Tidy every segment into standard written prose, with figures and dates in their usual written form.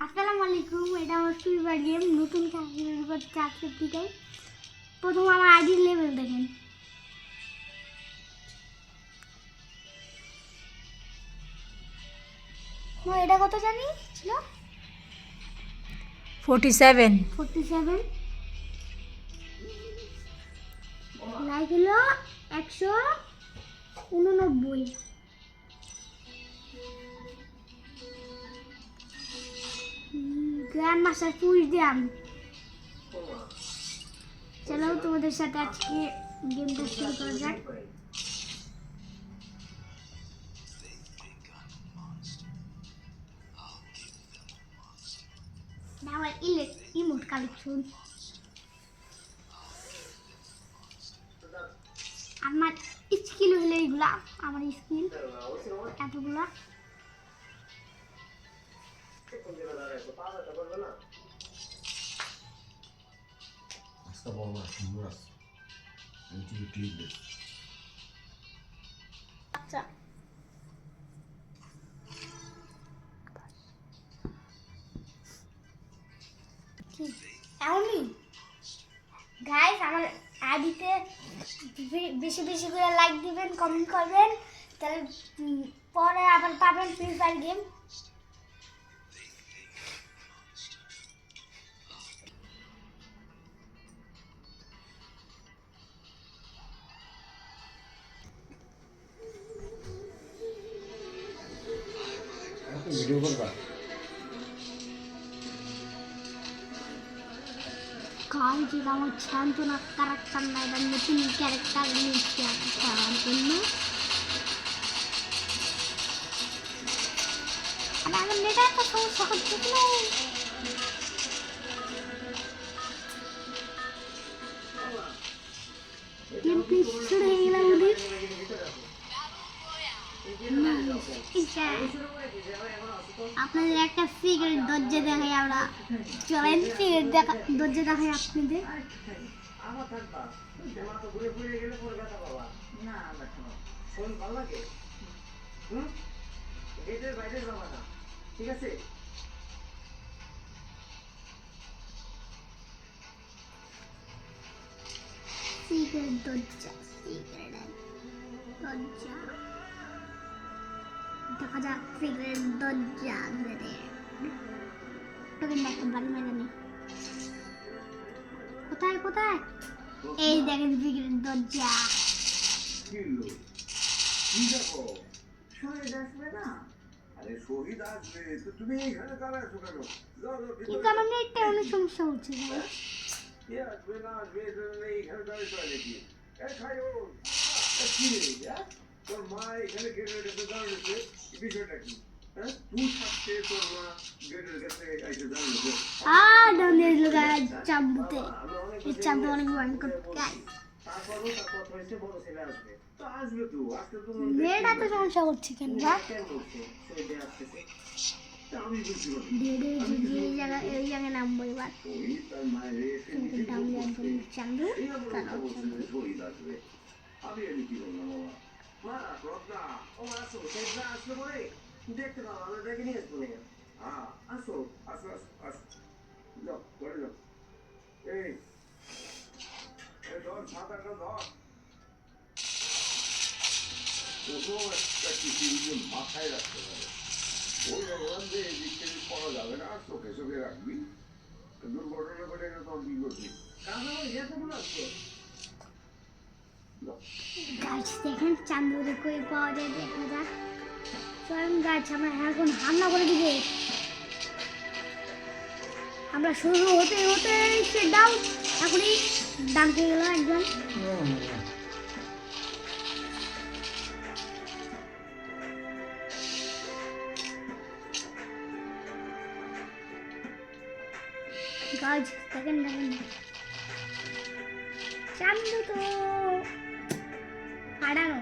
আসসালামু আলাইকুম। এটা আমার ফ্রি ফায়ার গেম, নতুন খেলার উপর 450টাই। প্রথম আমার আইডির লেভেল দেখেন। এটা কত জানি ছিল? 47 47। লাইক হলো 189। গ্র্যান্ড মাস্টার পুশ দিলাম। চলো তোমাদের সাথে আজকে গেমটা শুরু করা যাক। আমার ইমোট কালেকশন, আমার স্কিল হলো এইগুলা, আমার স্কিল এতগুলা। আচ্ছা এমনই গাইস, আমার আইডিতে বেশি বেশি করে লাইক দিবেন, কমেন্ট করবেন, তাহলে পরে আবার পাবেন ফ্রি ফায়ার গেম। ভিডিও করবা গাইস, যেটা আমার শান্তনা ক্যারেক্টার না, এটা নতুন ক্যারেক্টার নিয়েছি খেলার জন্য। আমার নেটে একটা সমস্যা হচ্ছে না। গেম প্লিজ শুরু হয়ে গেল আমাদের। আপনাদের একটা সিগারেট দরজা দেখাই আমরা। চলেন সিগারেট দরজা দেখাই আপনাদের। ঠিক আছে। সিগারেট দরজা, সিগারেট দরজা দেখা যাক। সিগারেট দরজা তোকে একটা বাড়ি মেরে নেই। কোথায় কোথায়? এই দেখেন সিগারেট দরজা। কি দেখো? শহীদ আসবে না? আরে শহীদ আসবে তো তুমি এখানে দাঁড়াচ্ছো কেন? কি কারণে এটা অনেক সমস্যা হচ্ছে ভাই? কে আসবে না আসবে এখানে দাঁড়িয়ে নাকি? খায়ুন কি রে? তোর মা এখানে গেটের কাছে দাঁড়িয়েছে, বিষয়টা কি? তুই থাকতে তোর মা গেটের কাছে এসে দাঁড়িয়েছে। ডানে লগা চাবুতে। এই চাবু অনেক ভয়ঙ্কর। তারপরও তার কথা হয়েছে বড় ছেলে আসবে। তো আসবে তো, আজকে তো নেট এত সমস্যা করছে কেন ভাই? কেন বলছো শহীদে আসতেছে? তা আমি বুঝতে পারি ডেডে এই জায়গায় নামবো এবার। শহীদ তার মায়ের এসে নিজে ডাউন একদম চান্দু কালো চান্দু। শহীদ আসবে। আমি কি বললাম বাবা? মা রত্না ও আসো, শহীদ না আসলে পরে দেখতে পাবো, আমরা ডেকে নিয়ে আসবো না। হ্যাঁ আসো আসো আসো আসো, যাও ঘরে যাও। এই ধর সাঁতারটা ধর। কোনো একটা কিছু মাথায় রাখতে হবে। ওই জায়গায় যে এদিক থেকে করা যাবে না, চোখে চোখে রাখবি। দুর্ঘটনা ঘটে গেলে তখন কি করবি? গাছ দেখেন চান্দুরে কই পাওয়া যায় দেখা যাক। চরম গাছ আমরা এখন হামলা করে দিবে। আমরা শুরু হতে হতে সে ডাউন, এখনই ডান খেয়ে গেল একজন। গাছ দেখেন দেখেন চান্দু তো হারানো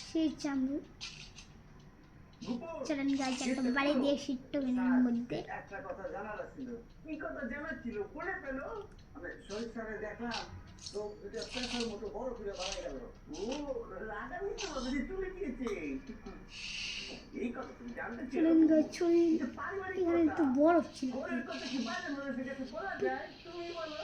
সেই চান্দু। গোপন চলেন গাইজ একদম বাড়ি দিয়ে সিট্টুকেনের মধ্যে। একটা কথা জানার ছিল। কি কথা জানার ছিল? বলে ফেলো। আমি শহীদ স্যারে দেখলাম তো এটা পেশার মতো বড় করে বাড়াই গেল। ও লাগানি তো যদি তুলে দিয়েছে। এই কথা তুমি জানতে ছিল? চলেন গাইজ চলেন, এটা পারিবারিক এখানে কথা। একটু বরফ ছিল। ঘরের কথা কি বাইরের মানুষের কাছে বলা যায়? তুমি বলো।